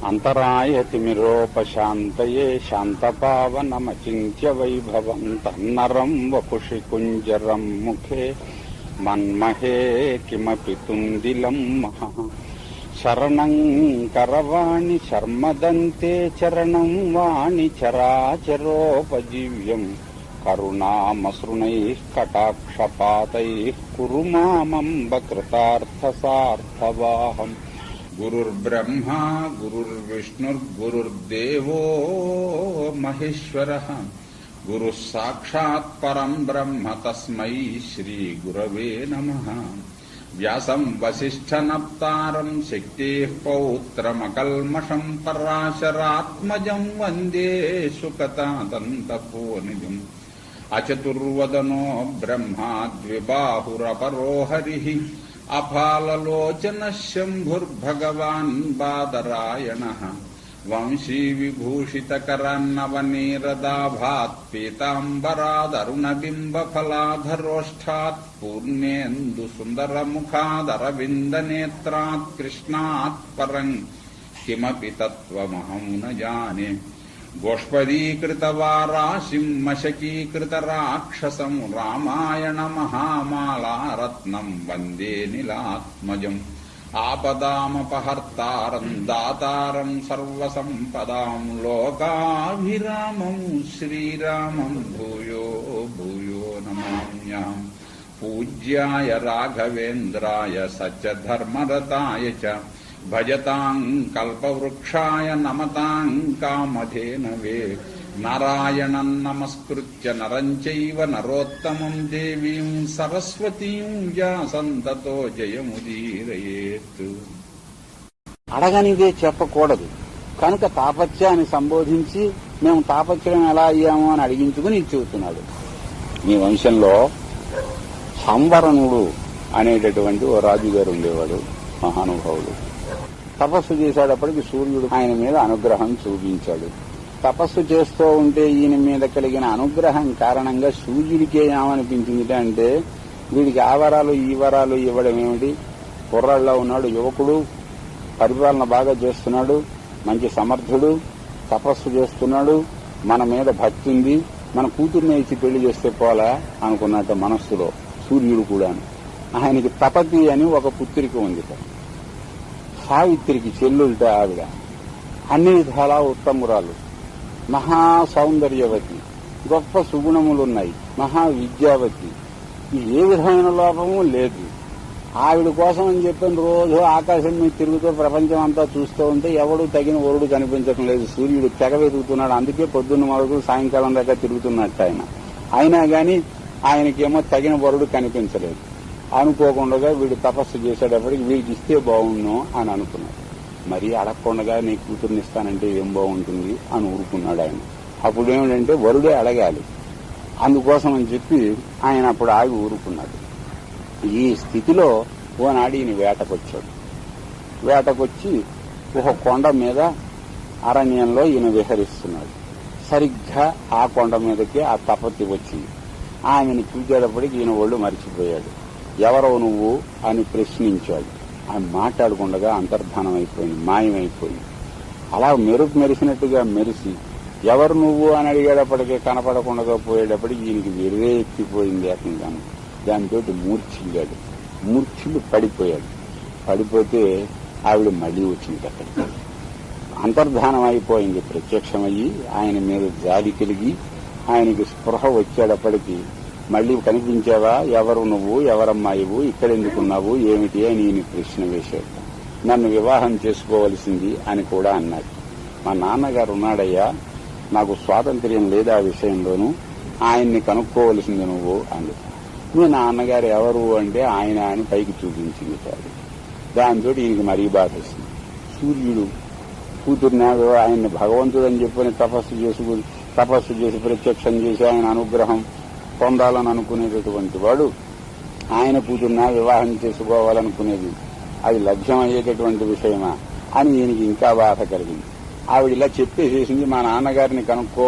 అంతరాయతిమిరోపశాంతయే శాంతపావనమచింత్య వైభవం తన్నరం వపుషి కుంజరం ముఖే మన్మహే కిమపి తుందిలం మహా శరణం కరవాణి శర్మదంతే చరణం వాణి చరాచరోపజీవ్యం కరుణామసృణైః కటాక్షపాతైః కురు మామంబ కృతార్థసార్థవాహం. గురుర్బ్రహ్మా గురుర్విష్ణుర్గురుర్దేవో మహేశ్వరః గురుః సాక్షాత్ పరం బ్రహ్మ తస్మై శ్రీ గురవే నమః. వ్యాసం వసిష్ఠనప్తారం శక్తేః పౌత్రమకల్మషం పరాశరాత్మజం వందే సుకతాదంతపోనిధిం. అచతుర్వదనో బ్రహ్మా ద్విబాహురపరో హరిః అఫాలలోచన శంభుర్భగవాన్ బాదరాయణః. వంశీ విభూషితకరన్నవనీరదాభాత్ పీతాంబరాదరుణబింబఫలాధరోష్ఠాత్ పూర్ణేందు సుందరముఖాదరవిందనేత్రాత్ కృష్ణాత్ పరం కిమపి తత్వమహం న జానే. గోష్పదీకృతవారాశిం మశకీకృతరాక్షసం రామాయణ మహామాలారత్నం వందే నీలాత్మజం. ఆపదామపహర్తారం దాతారం సర్వసంపదాం లోకాభిరామం శ్రీరామం భూయో భూయో నమామ్యహం. పూజ్యాయ రాఘవేంద్రాయ సత్యధర్మరతాయ చ భజతాం కల్పవృక్షాయ నమతాం కామధేనవే. నారాయణం నమస్కృత్య నరం చైవ నరోత్తమం దేవీం సరస్వతీం వ్యాసం తతో జయముదీరయేత్. అడగనిదే చెప్పకూడదు కనుక తాపత్యాన్ని సంబోధించి మేము తాపత్యం ఎలా అయ్యాము అని అడిగించుకుని చెబుతున్నాడు. మీ వంశంలో సంవరణుడు అనేటటువంటి ఓ రాజుగారు ఉండేవాడు. మహానుభావుడు తపస్సు చేసేటప్పటికి సూర్యుడు ఆయన మీద అనుగ్రహం చూపించాడు. తపస్సు చేస్తూ ఉంటే ఈయన మీద కలిగిన అనుగ్రహం కారణంగా సూర్యుడికే ఏమనిపించింది అంటే వీడికి ఆ వరాలు ఈ వరాలు ఇవ్వడం ఏమిటి, కుర్రాళ్ళలో ఉన్నాడు, యువకుడు, పరిపాలన బాగా చేస్తున్నాడు, మంచి సమర్థుడు, తపస్సు చేస్తున్నాడు, మన మీద భక్తి ఉంది, మన కూతుర్ని ఇచ్చి పెళ్లి చేస్తే పోలా అనుకున్నట్టు మనస్సులో సూర్యుడు కూడా. ఆయనకి తపతి అని ఒక పుత్రిక ఉంది. సావిత్రికి చెల్లుంట ఆవిడ అన్ని విధాలా ఉత్తమురాలు, మహా సౌందర్యవతి, గొప్ప సుగుణములున్నాయి, మహా విద్యావతి, ఏ విధమైన లోపము లేదు. ఆవిడ కోసం అని చెప్పిన రోజు ఆకాశం మీద తిరుగుతూ ప్రపంచం అంతా చూస్తూ ఉంటే ఎవడు తగిన వరుడు కనిపించడం లేదు. సూర్యుడు తెగ వెతుకుతున్నాడు. అందుకే పొద్దున్న మొదలు సాయంకాలం దాకా తిరుగుతున్నట్టు ఆయన. అయినా గాని ఆయనకేమో తగిన వరుడు కనిపించలేదు. అనుకోకుండా వీడు తపస్సు చేసేటప్పటికి వీడికి ఇస్తే బాగుండు అని అనుకున్నాడు. మరీ అడగకుండా నీ కూతుర్ని ఇస్తానంటే ఏం బాగుంటుంది అని ఊరుకున్నాడు ఆయన. అప్పుడు ఏమిటంటే వరుడే అడగాలి, అందుకోసం అని చెప్పి ఆయన అప్పుడు ఆగి ఊరుకున్నాడు. ఈ స్థితిలో ఓనాడు ఈయన వేటకొచ్చాడు. వేటకొచ్చి ఒక కొండ మీద అరణ్యంలో ఈయన విహరిస్తున్నాడు. సరిగ్గా ఆ కొండ మీదకి ఆ తపతి వచ్చింది. ఆమెను చూసేటప్పటికి ఈయన ఒళ్ళు మరిచిపోయాడు. ఎవరో నువ్వు అని ప్రశ్నించాడు. ఆయన మాట్లాడకుండా అంతర్ధానం అయిపోయింది, మాయమైపోయింది. అలా మెరిసినట్టుగా మెరిసి ఎవరు నువ్వు అని అడిగేటప్పటికే కనపడకుండా పోయేటప్పటికి ఈయనకి వెరువే ఎత్తిపోయింది ఏకంగా. దాంతో మూర్ఛిల్లాడు. మూర్ఛిల్లు పడిపోయాడు. పడిపోతే ఆవిడ మళ్లీ వచ్చింది. అక్కడికి అంతర్ధానం అయిపోయింది. ప్రత్యక్షమయ్యి ఆయన మీద జాలి కలిగి ఆయనకి స్పృహ వచ్చేటప్పటికి మళ్లీ కనిపించావా, ఎవరు నువ్వు, ఎవరమ్మాయివు, ఇక్కడెందుకున్నావు, ఏమిటి అని ఈయన ప్రశ్న వేశాడు. నన్ను వివాహం చేసుకోవలసింది అని కూడా అన్నాడు. మా నాన్నగారు ఉన్నాడయ్యా, నాకు స్వాతంత్ర్యం లేదు ఆ విషయంలోనూ, ఆయన్ని కనుక్కోవలసింది నువ్వు అంది. మీ నాన్నగారు ఎవరు అంటే ఆయన అని పైకి చూపించింది చాలు. దాంతో ఈయనకి మరీ బాధ వస్తుంది. సూర్యుడు కూతుర్ని ఆయన్ని భగవంతుడు అని చెప్పని తపస్సు చేసి ప్రత్యక్షం చేసి ఆయన అనుగ్రహం పొందాలని అనుకునేటటువంటి వాడు ఆయన కూతుర్ని వివాహం చేసుకోవాలనుకునేది అది లభ్యమయ్యేటటువంటి విషయమా అని ఈయనకి ఇంకా బాధ కలిగింది. ఆవిడ ఇలా చెప్పేసేసింది, మా నాన్నగారిని కనుక్కో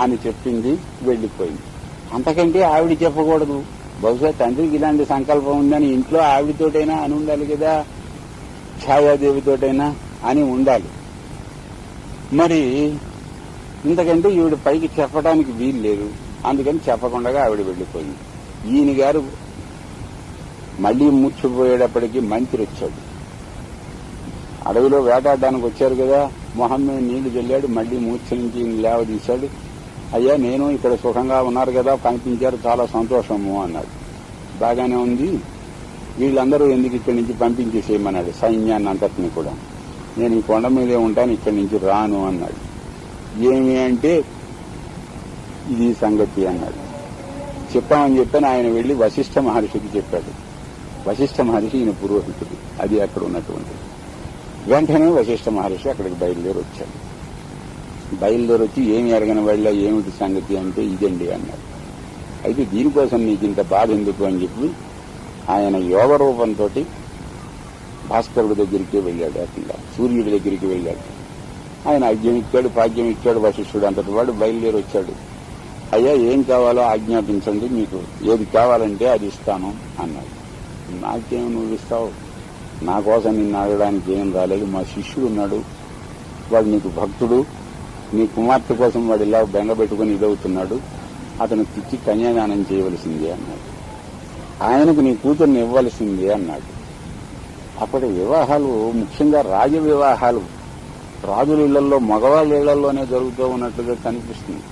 అని చెప్పింది, వెళ్లిపోయింది. అంతకంటే ఆవిడ చెప్పకూడదు. బహుశా తండ్రికి ఇలాంటి సంకల్పం ఉందని ఇంట్లో ఆవిడతోటైనా అని ఉండాలి కదా, ఛాయాదేవితోటైనా అని ఉండాలి. మరి ఇంతకంటే ఈవిడ పైకి చెప్పడానికి వీలు లేదు, అందుకని చెప్పకుండా ఆవిడ వెళ్లిపోయింది. ఈయన గారు మళ్లీ మూర్చిపోయేటప్పటికీ మంత్రి వచ్చాడు. అడవిలో వేటాడడానికి వచ్చారు కదా, మొహం మీద నీళ్లు చల్లాడు, మళ్లీ మూర్ఛ నుంచి లేవదీశాడు. అయ్యా, నేను ఇక్కడ సుఖంగా ఉన్నారు కదా, కనిపించారు, చాలా సంతోషము అన్నాడు. బాగానే ఉంది, వీళ్ళందరూ ఎందుకు ఇక్కడి నుంచి పంపించేసేయమన్నాడు సైన్యాన్ని అంతటినీ కూడా. నేను ఈ కొండ మీదే ఉంటాను, ఇక్కడి నుంచి రాను అన్నాడు. ఏమి అంటే ఇది సంగతి అన్నాడు. చెప్పామని చెప్పని ఆయన వెళ్లి వశిష్ఠ మహర్షికి చెప్పాడు. వశిష్ఠ మహర్షి ఈయన పురోహితుడు, అది అక్కడ ఉన్నటువంటి. వెంటనే వశిష్ఠ మహర్షి అక్కడికి బయలుదేరి వచ్చాడు. బయలుదేరి వచ్చి ఏమి ఎరగని వాళ్ళ ఏమిటి సంగతి అంటే ఇదండి అన్నాడు. అయితే దీనికోసం నీకు ఇంత బాధ ఎందుకు అని చెప్పి ఆయన యోగ రూపంతో భాస్కరుడి దగ్గరికి వెళ్ళాడు. అట్లా సూర్యుడి దగ్గరికి వెళ్ళాడు. ఆయన అజ్ఞం ఇచ్చాడు, పాద్యం ఇచ్చాడు. వశిష్ఠుడు అంతటి వాడు బయలుదేరి వచ్చాడు. అయ్యా, ఏం కావాలో ఆజ్ఞాపించండి, మీకు ఏది కావాలంటే అది ఇస్తాను అన్నాడు. నాకేం నువ్వు ఇస్తావు, నా కోసం నిన్ను అడగడానికి ఏం రాలేదు. మా శిష్యుడు ఉన్నాడు, వాడు నీకు భక్తుడు, నీ కుమార్తె కోసం వాడు ఇలా బెంగ పెట్టుకుని ఇదవుతున్నాడు, అతను తిచ్చి కన్యాదానం చేయవలసిందే అన్నాడు. ఆయనకు నీ కూతుర్ని ఇవ్వవలసిందే అన్నాడు. అప్పటి వివాహాలు ముఖ్యంగా రాజ వివాహాలు రాజుల ఇళ్లలో మగవాళ్ళ ఇళ్లలోనే జరుగుతూ ఉన్నట్లుగా కనిపిస్తుంది.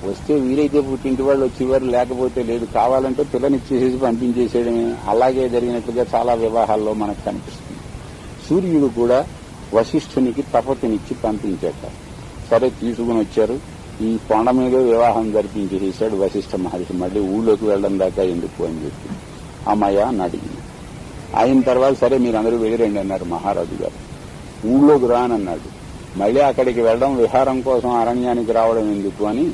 వస్తే వీరైతే పుట్టింటి వాళ్ళు వచ్చేవారు, లేకపోతే లేదు. కావాలంటే పిల్లనిచ్చేసేసి పంపించేసేయడమే. అలాగే జరిగినట్లుగా చాలా వివాహాల్లో మనకు కనిపిస్తుంది. సూర్యుడు కూడా వశిష్ఠునికి తపతినిచ్చి పంపించాట. సరే, తీసుకుని వచ్చారు. ఈ కొండ మీదే వివాహం జరిపించేసాడు వశిష్ఠ మహర్షి. మళ్లీ ఊళ్ళోకి వెళ్లడం దాకా ఎందుకు అని చెప్పి అమ్మయ్య అని అడిగింది. అయిన తర్వాత సరే మీరందరూ వెళ్ళిరండి అన్నారు మహారాజు గారు. ఊళ్ళోకి రానన్నాడు. మళ్లీ అక్కడికి వెళ్లడం, విహారం కోసం అరణ్యానికి రావడం ఎందుకు అని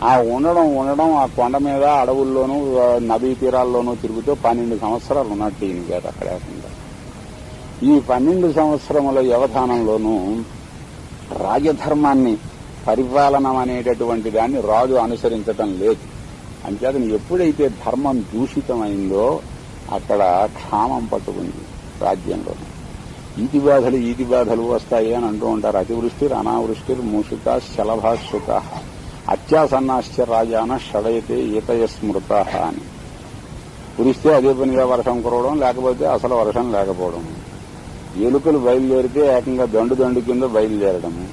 ఆ ఉండడం ఆ కొండ మీద అడవుల్లోనూ నదీ తీరాల్లోనూ తిరుగుతూ 12 సంవత్సరాలు ఉన్నట్టు ఈయన గారు అక్కడ. ఈ 12 సంవత్సరముల వ్యవధానంలోనూ రాజధర్మాన్ని, పరిపాలన అనేటటువంటి దాన్ని రాజు అనుసరించటం లేదు. అంచేతను ఎప్పుడైతే ధర్మం దూషితమైందో అక్కడ క్షామం పట్టుకుంది రాజ్యంలో. ఈతి బాధలు వస్తాయి అని అంటూ ఉంటారు. అతివృష్టిర్ అనావృష్టిర్ మూషిక శలభాశుక అత్యాసన్నాశ్చ రాజాన షడయతే ఈతయ స్మృత అని. కురిస్తే అదే పనిగా వర్షం కురవడం, లేకపోతే అసలు వర్షం లేకపోవడం. ఎలుకలు బయలుదేరితే ఏకంగా దండు కింద బయలుదేరడము.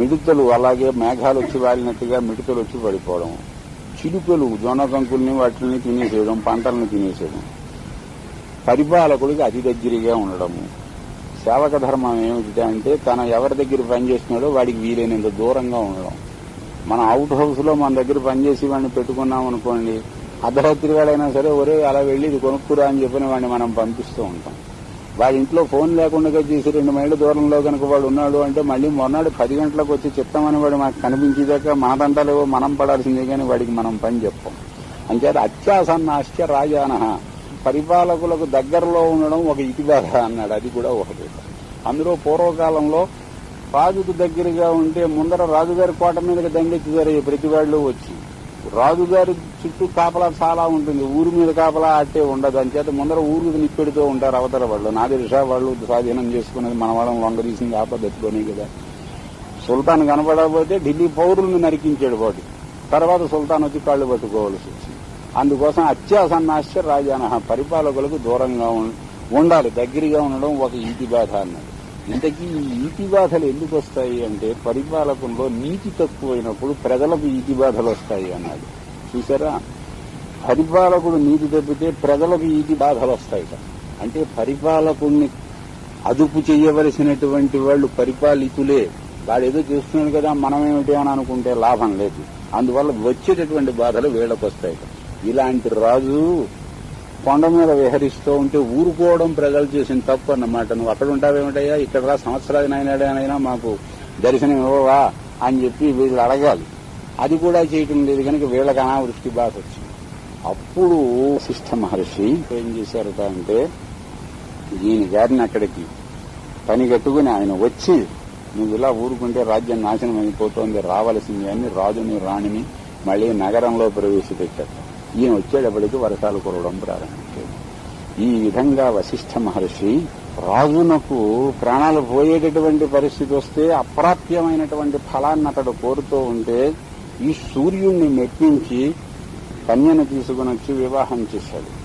మిడతలు అలాగే మేఘాలు వచ్చి వాలినట్టుగా మిడతలు వచ్చి పడిపోవడం. చిలుకలు జొన్న కంకుల్ని వాటిని తినేసేయడం, పంటలను తినేసేయడం. పరిపాలకుడికి అతి దగ్గరగా ఉండడము. సేవక ధర్మం ఏమిటంటే తన ఎవరి దగ్గర పనిచేస్తున్నాడో వాడికి వీలైనంత దూరంగా ఉండడం. మన అవుట్ హౌస్ లో మన దగ్గర పనిచేసి వాడిని పెట్టుకున్నాం అనుకోండి, అర్ధరాత్రి వాడైనా సరే ఒరే అలా వెళ్లి ఇది కొనుక్కురా అని చెప్పిన వాడిని మనం పంపిస్తూ ఉంటాం. వాడి ఇంట్లో ఫోన్ లేకుండా చేసి 2 మైళ్ళ దూరంలో కనుక వాడు ఉన్నాడు అంటే మళ్లీ మొన్నాడు 10 గంటలకు వచ్చి చెప్తామని వాడు మనకు కనిపించేదాకా మన దంటాలేవో మనం పడాల్సిందే కానీ వాడికి మనం పని చెప్పాం. అంచేత అత్యాసన్నాశ్చ రాజాన, పరిపాలకులకు దగ్గరలో ఉండడం ఒక ఇతిబాధ అన్నాడు. అది కూడా ఒకటి. అందులో పూర్వకాలంలో రాజుకు దగ్గరగా ఉంటే ముందర రాజుగారి కోట మీదకి దండెత్తుతారు ప్రతి వాళ్ళు వచ్చి. రాజుగారి చుట్టూ కాపలా చాలా ఉంటుంది, ఊరి మీద కాపలా అట్టే ఉండదు. అంచేత ముందర ఊరికి నిప్పెడుతూ ఉంటారు అవతల వాళ్ళు. నాదిరిషా వాళ్ళు స్వాధీనం చేసుకున్నది మన వాళ్ళం లొంగదీసింది ఆ పద్ధతిలోనే కదా. సుల్తాన్ కనపడకపోతే ఢిల్లీ పౌరులను నరికించాడు వాడు. తర్వాత సుల్తాన్ వచ్చి కాళ్లు పట్టుకోవాల్సి వచ్చింది. అందుకోసం అత్యాసన్నాశ్చ రాజాన, పరిపాలకులకు దూరంగా ఉండాలి, దగ్గరగా ఉండడం ఒక ఈతి బాధ అన్నాడు. ఇంతకీ ఈ ఈతి బాధలు ఎందుకు వస్తాయి అంటే పరిపాలకుల్లో నీతి తక్కువైనప్పుడు ప్రజలకు ఈతి బాధలు వస్తాయి అన్నాడు. చూసారా, పరిపాలకుడు నీతి తప్పితే ప్రజలకు ఈతి బాధలు వస్తాయి. అంటే పరిపాలకుడిని అదుపు చేయవలసినటువంటి వాళ్ళు పరిపాలితులే. వాడేదో చేస్తున్నాడు కదా మనమేమిటి అని అనుకుంటే లాభం లేదు. అందువల్ల వచ్చేటటువంటి బాధలు వీళ్ళకు వస్తాయి. ఇలాంటి రాజు కొండ మీద విహరిస్తూ ఉంటే ఊరుకోవడం ప్రజలు చేసిన తప్పు అన్నమాట. నువ్వు అక్కడ ఉంటావేమిటయ్యా, ఇక్కడ రా, సంవత్సరాలైనా మాకు దర్శనం ఇవ్వవా అని చెప్పి వీళ్ళు అడగాలి. అది కూడా చేయటం లేదు కనుక వీళ్ళకి అనావృష్టి బాధ వచ్చింది. అప్పుడు వశిష్ఠ మహర్షి ఏం చేశారట అంటే ఈయన గారిని అక్కడికి పని కట్టుకుని ఆయన వచ్చి నువ్వు ఇలా ఊరుకుంటే రాజ్యం నాశనం అయిపోతోంది, రావలసింది అని రాజుని రాణిని మళ్లీ నగరంలో ప్రవేశపెట్టారు. ఈయన వచ్చేటప్పటికి వర్షాలు కురవడం ప్రారంభించారు. ఈ విధంగా వశిష్ఠ మహర్షి రాజునకు ప్రాణాలు పోయేటటువంటి పరిస్థితి వస్తే అప్రాప్యమైనటువంటి ఫలాన్ని అతడు కోరుతూ ఉంటే ఈ సూర్యుణ్ణి మెప్పించి కన్యను తీసుకుని వచ్చి వివాహం చేశాడు.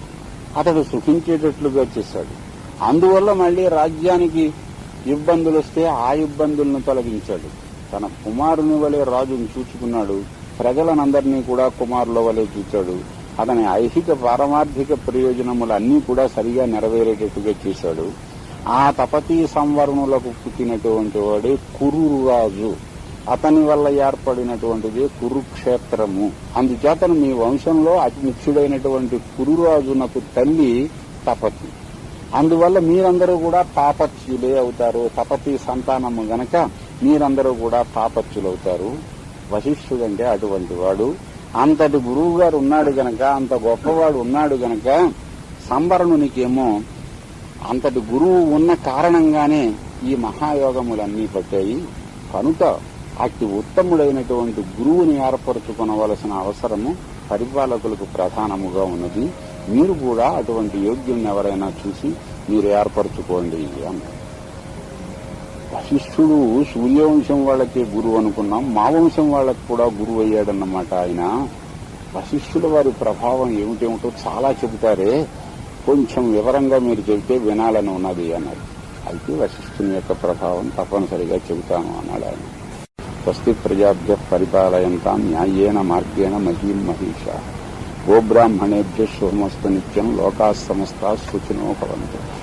అతడు సుఖించేటట్లుగా చేశాడు. అందువల్ల మళ్లీ రాజ్యానికి ఇబ్బందులు వస్తే ఆ ఇబ్బందులను తొలగించాడు. తన కుమారుని వలె రాజును చూచుకున్నాడు. ప్రజలనందరినీ కూడా కుమారుల వలె చూచాడు. అతని ఐహిక పారమార్థిక ప్రయోజనములన్నీ కూడా సరిగా నెరవేరేటట్టుగా చేశాడు. ఆ తపతీ సంవరణులకు పుట్టినటువంటి వాడే కురురాజు. అతని వల్ల ఏర్పడినటువంటిది కురుక్షేత్రము. అందుచేతను మీ వంశంలో అతి ముఖ్యుడైనటువంటి కురురాజునకు తల్లి తపతి. అందువల్ల మీరందరూ కూడా తాపత్యులే అవుతారు. తపతి సంతానము గనక మీరందరూ కూడా తాపత్యులవుతారు. వశిష్ఠుడంటే అటువంటి వాడు. అంతటి గురువు గారు ఉన్నాడు గనక, అంత గొప్పవాడు ఉన్నాడు గనక సంవరణునికేమో అంతటి గురువు ఉన్న కారణంగానే ఈ మహాయోగములన్నీ పట్టాయి. కనుక అతి ఉత్తముడైనటువంటి గురువుని ఏర్పరచుకొనవలసిన అవసరము పరిపాలకులకు ప్రధానముగా ఉన్నది. మీరు కూడా అటువంటి యోగ్యుల్ని ఎవరైనా చూసి మీరు ఏర్పరచుకోండి అన్నారు. వశిష్ఠుడు సూర్యవంశం వాళ్ళకే గురువు అనుకున్నాం, మా వంశం వాళ్ళకు కూడా గురువు అయ్యాడన్నమాట. ఆయన వశిష్ఠుల వారి ప్రభావం ఏమిటేమిటో చాలా చెబుతారే, కొంచెం వివరంగా మీరు చెబితే వినాలని ఉన్నది అన్నారు. అయితే వశిష్ఠుని యొక్క ప్రభావం తప్పనిసరిగా చెబుతాను అన్నాడు ఆయన. స్వస్తి ప్రజాభ్య పరిపాలయంతాం న్యాయేన మార్గేణ మహీం మహిషా గోబ్రాహ్మణేభ్య శుభమస్తు నిత్యం లోకాః సమస్తాః సుఖినో భవంతు.